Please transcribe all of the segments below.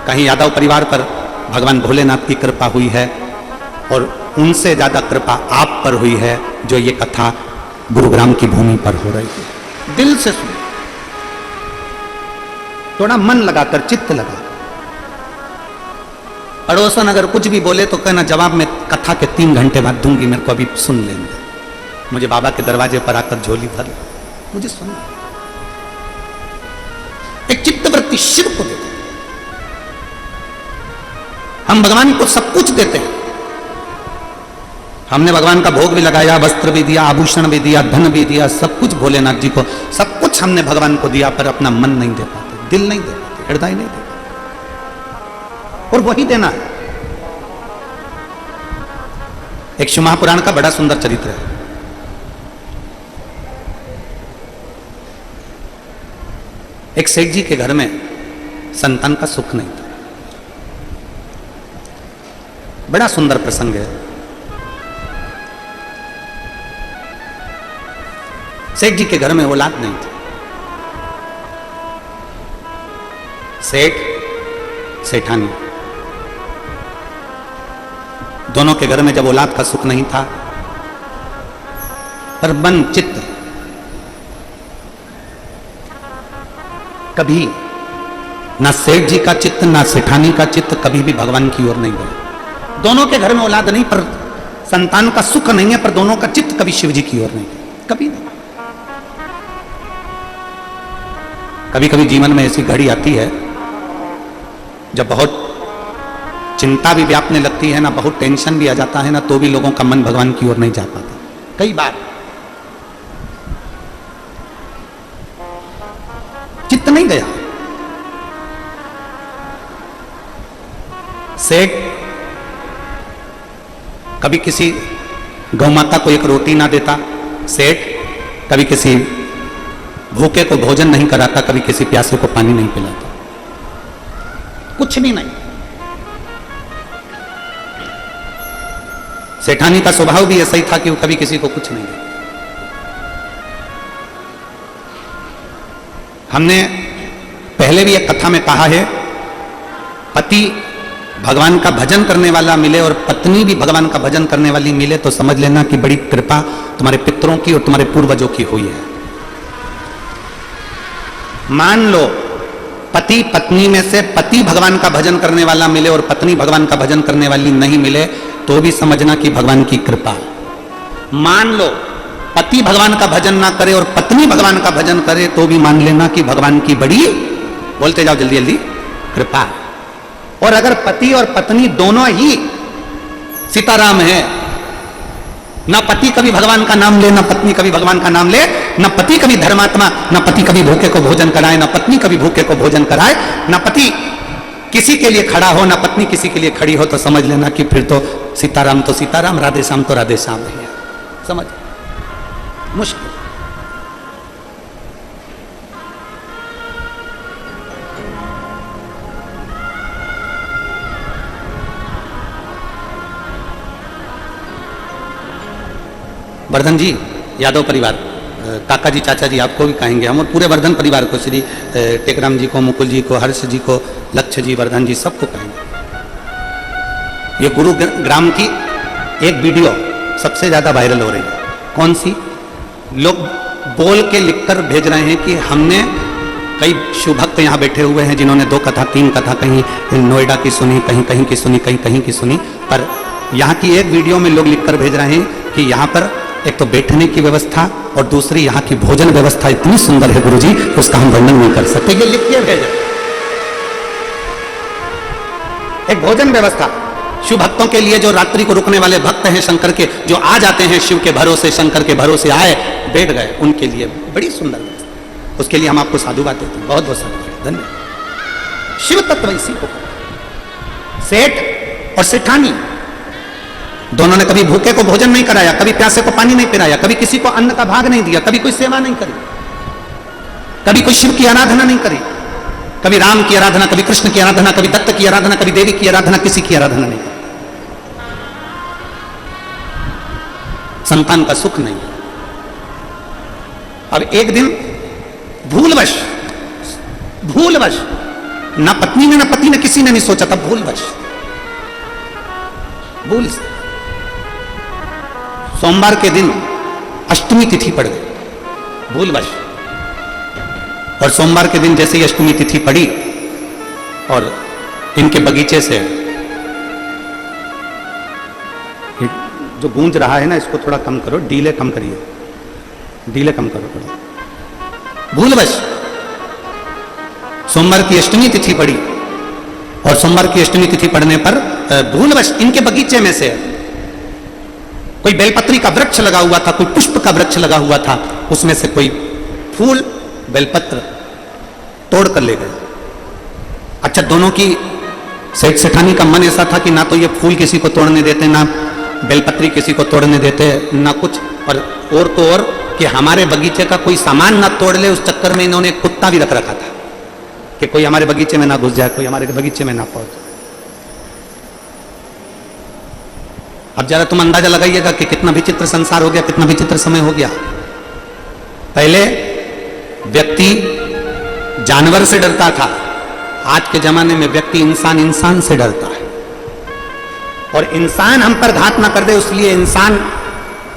कहीं यादव परिवार पर भगवान भोलेनाथ की कृपा हुई है और उनसे ज्यादा कृपा आप पर हुई है जो ये कथा गुरुग्राम की भूमि पर हो रही है। दिल से सुनो, थोड़ा मन लगाकर, चित्त लगा। पड़ोसन अगर कुछ भी बोले तो कहना जवाब में कथा के 3 घंटे बाद दूंगी, मेरे को अभी सुन लेंगे। मुझे बाबा के दरवाजे पर आकर झोली भर, मुझे सुन। एक चित्तवृत्ति शिव को देते। हम भगवान को सब कुछ देते हैं। हमने भगवान का भोग भी लगाया, वस्त्र भी दिया, आभूषण भी दिया, धन भी दिया, सब कुछ भोलेनाथ जी को, सब कुछ हमने भगवान को दिया, पर अपना मन नहीं दे पाते, दिल नहीं दे पाते, हृदय नहीं दे पाते। और वही देना है। एक शिव महापुराण का बड़ा सुंदर चरित्र है। एक सेठ जी के घर में संतान का सुख नहीं था। बड़ा सुंदर प्रसंग है। सेठ जी के घर में औलाद नहीं थी। सेठ, सेठानी, दोनों के घर में जब औलाद का सुख नहीं था, पर मन चित्त कभी ना सेठ जी का चित्त ना सेठानी का चित्त कभी भी भगवान की ओर नहीं गया। दोनों के घर में औलाद नहीं, पर संतान का सुख नहीं है, पर दोनों का चित्त कभी शिव जी की ओर नहीं गया, कभी नहीं। कभी कभी जीवन में ऐसी घड़ी आती है जब बहुत चिंता भी व्यापने लगती है ना, बहुत टेंशन भी आ जाता है ना, तो भी लोगों का मन भगवान की ओर नहीं जा पाता। कई बार चित्त नहीं गया। सेठ कभी किसी गौ माता को एक रोटी ना देता, सेठ कभी किसी भूखे को भोजन नहीं कराता, कभी किसी प्यासे को पानी नहीं पिलाता, कुछ भी नहीं। सेठानी का स्वभाव भी ऐसा ही था कि वो कभी किसी को कुछ नहीं देता। हमने पहले भी एक कथा में कहा है, पति भगवान का भजन करने वाला मिले और पत्नी भी भगवान का भजन करने वाली मिले तो समझ लेना कि बड़ी कृपा तुम्हारे पितरों की और तुम्हारे पूर्वजों की हुई है। मान लो पति पत्नी में से पति भगवान का भजन करने वाला मिले और पत्नी भगवान का भजन करने वाली नहीं मिले तो भी समझना कि भगवान की कृपा। मान लो पति भगवान का भजन ना करे और पत्नी भगवान का भजन करे तो भी मान लेना कि भगवान की बड़ी, बोलते जाओ जल्दी जल्दी, कृपा। और अगर पति और पत्नी दोनों ही सीताराम है, ना पति कभी भगवान का नाम ले, ना पत्नी कभी भगवान का नाम ले, ना पति कभी धर्मात्मा, ना पति कभी भूखे को भोजन कराए, ना पत्नी कभी भूखे को भोजन कराए, ना पति किसी के लिए खड़ा हो, ना पत्नी किसी के लिए खड़ी हो, तो समझ लेना कि फिर तो सीताराम, राधे श्याम तो राधे श्याम है। समझ मुश्किल। वर्धन जी, यादव परिवार, काका जी, चाचा जी आपको भी कहेंगे हम, और पूरे वर्धन परिवार को, श्री टेकराम जी को, मुकुल जी को, हर्ष जी को, लक्ष्य जी, वर्धन जी, सबको कहेंगे। ये गुरुग्राम की एक वीडियो सबसे ज्यादा वायरल हो रही है। कौन सी? लोग बोल के लिखकर भेज रहे हैं कि हमने, कई शिव भक्त यहाँ बैठे हुए हैं जिन्होंने 2 कथा 3 कथा, कहीं नोएडा की सुनी, कहीं कहीं की सुनी, कहीं कहीं की सुनी, पर यहाँ की एक वीडियो में लोग लिखकर भेज रहे हैं कि यहाँ पर एक तो बैठने की व्यवस्था और दूसरी यहाँ की भोजन व्यवस्था इतनी सुंदर है गुरुजी, उसका हम वर्णन नहीं कर सकते। ये लिख के भेजा एक भोजन व्यवस्था शिव भक्तों के लिए, जो रात्रि को रुकने वाले भक्त हैं शंकर के, जो आ जाते हैं शिव के भरोसे, शंकर के भरोसे आए, बैठ गए, उनके लिए बड़ी सुंदर व्यवस्था। उसके लिए हम आपको साधुवाद देते हैं, बहुत बहुत साधुवाद, धन्यवाद। शिव तत्व इसी को, सेठ और सेठानी दोनों ने कभी भूखे को भोजन नहीं कराया, कभी प्यासे को पानी नहीं पिलाया, कभी किसी को अन्न का भाग नहीं दिया, कभी कोई सेवा नहीं करी, कभी कोई शिव की आराधना नहीं करी, कभी राम की आराधना, कभी कृष्ण की आराधना, कभी दत्त की आराधना, कभी देवी की आराधना, किसी की आराधना नहीं। संतान का सुख नहीं। अब एक दिन भूलवश ना पत्नी ने ना पति ने, किसी ने नहीं सोचा था, भूलवश, भूल से। सोमवार के दिन अष्टमी तिथि पड़ गई, भूलवश। और सोमवार के दिन जैसे ही अष्टमी तिथि पड़ी और इनके बगीचे से जो गूंज रहा है ना, इसको थोड़ा कम करो, डीले कम करिए, डीले कम करो थोड़ा। भूलवश सोमवार की अष्टमी तिथि पड़ी और सोमवार की अष्टमी तिथि पड़ने पर भूलवश इनके बगीचे में से कोई बेलपत्री का वृक्ष लगा हुआ था, कोई पुष्प का वृक्ष लगा हुआ था, उसमें से कोई फूल बेलपत्र तोड़ कर ले गए। अच्छा, दोनों की सेठ सेठानी का मन ऐसा था कि ना तो ये फूल किसी को तोड़ने देते, ना बेलपत्री किसी को तोड़ने देते, ना कुछ, और तो और कि हमारे बगीचे का कोई सामान ना तोड़ ले, उस चक्कर में इन्होंने एक कुत्ता भी रख रखा था कि कोई हमारे बगीचे में ना घुस जाए, कोई हमारे बगीचे में ना पहुंचे। अब जरा तुम अंदाजा लगाइएगा कि कितना विचित्र संसार हो गया, कितना विचित्र समय हो गया। पहले व्यक्ति जानवर से डरता था, आज के जमाने में व्यक्ति इंसान से डरता है। और इंसान हम पर घात ना कर दे, इसलिए इंसान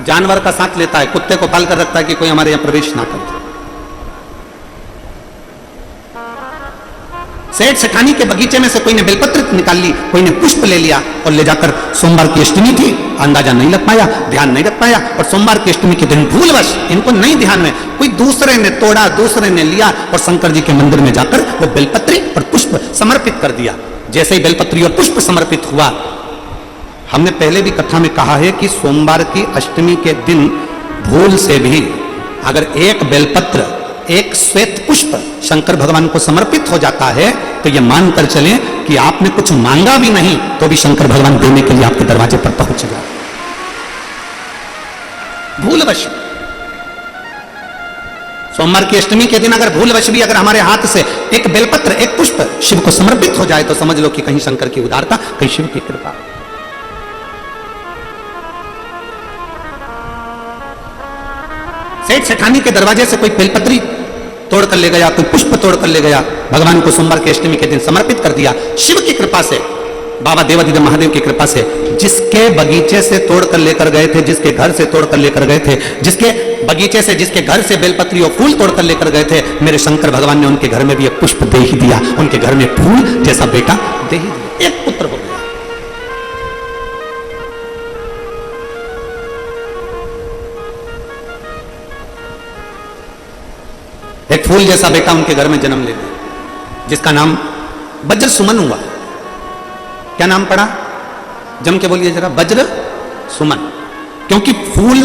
जानवर का साथ लेता है, कुत्ते को पाल कर रखता है कि कोई हमारे यहां प्रवेश ना कर दे। सेठ सेठानी के बगीचे में से कोई ने बेलपत्र निकाल ली, कोई ने पुष्प ले लिया और ले जाकर, सोमवार की अष्टमी थी, अंदाजा नहीं लग पाया, ध्यान नहीं रख पाया, और सोमवार की अष्टमी के दिन भूलवश, इनको नहीं ध्यान में, कोई दूसरे ने तोड़ा, दूसरे ने लिया और शंकर जी के मंदिर में जाकर वो बेलपत्री और पुष्प समर्पित कर दिया। जैसे ही बेलपत्री और पुष्प समर्पित हुआ, हमने पहले भी कथा में कहा है कि सोमवार की अष्टमी के दिन भूल से भी अगर एक बेलपत्र, एक श्वेत पुष्प शंकर भगवान को समर्पित हो जाता है, तो यह मानकर चलें कि आपने कुछ मांगा भी नहीं तो भी शंकर भगवान देने के लिए आपके दरवाजे पर पहुंच गया। भूलवश सोमवार की अष्टमी के दिन अगर भूलवश भी अगर हमारे हाथ से एक बेलपत्र, एक पुष्प शिव को समर्पित हो जाए, तो समझ लो कि कहीं शंकर की उदारता, कहीं शिव की कृपा। सेठ सेठानी के दरवाजे से कोई बेलपत्री तोड़ कर ले गया, कोई पुष्प तोड़ कर ले गया, भगवान को सोमवार की अष्टमी के दिन समर्पित कर दिया। शिव की कृपा से, बाबा देवाधिदेव महादेव की कृपा से, जिसके बगीचे से तोड़ कर लेकर गए थे, जिसके घर से तोड़ कर लेकर गए थे, जिसके बगीचे से, जिसके घर से बेलपत्री और फूल तोड़ कर लेकर गए थे, मेरे शंकर भगवान ने उनके घर में भी एक पुष्प दे ही दिया, उनके घर में फूल जैसा बेटा दे ही दिया, एक पुत्र हो गया। एक फूल जैसा बेटा उनके घर में जन्म ले लिया, जिसका नाम वज्र सुमन हुआ। क्या नाम पड़ा? जम के बोलिए जरा, वज्र सुमन। क्योंकि फूल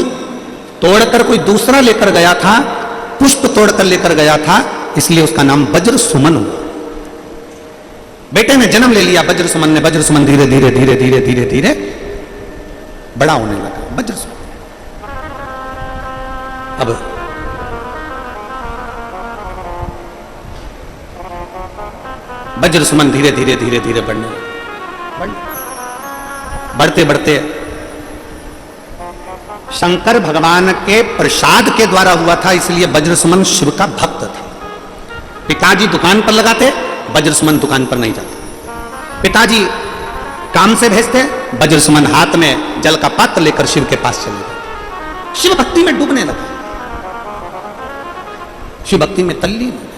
तोड़कर कोई दूसरा लेकर गया था, पुष्प तोड़कर लेकर गया था, इसलिए उसका नाम वज्र सुमन हुआ। बेटे ने जन्म ले लिया वज्र सुमन ने। वज्र सुमन धीरे धीरे धीरे धीरे धीरे धीरे बड़ा होने लगा, वज्र सुमन। अब वज्र सुमन धीरे धीरे धीरे धीरे बढ़ने लगा, बढ़ते बढ़ते शंकर भगवान के प्रसाद के द्वारा हुआ था, इसलिए वज्र सुमन शिव का भक्त था। पिताजी दुकान पर लगाते, वज्र सुमन दुकान पर नहीं जाते। पिताजी काम से भेजते, वज्र सुमन हाथ में जल का पात्र लेकर शिव के पास चले गए। शिव भक्ति में डूबने लगा, शिव भक्ति में तल्लीन हो गया।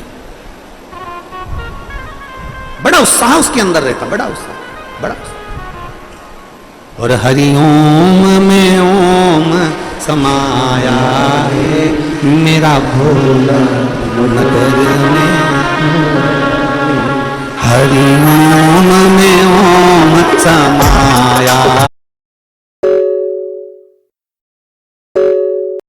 बड़ा उत्साह उसके अंदर रहता, बड़ा उत्साह, बड़ा उत्साह। और हरिओम में ओम समाया है, मेरा भोला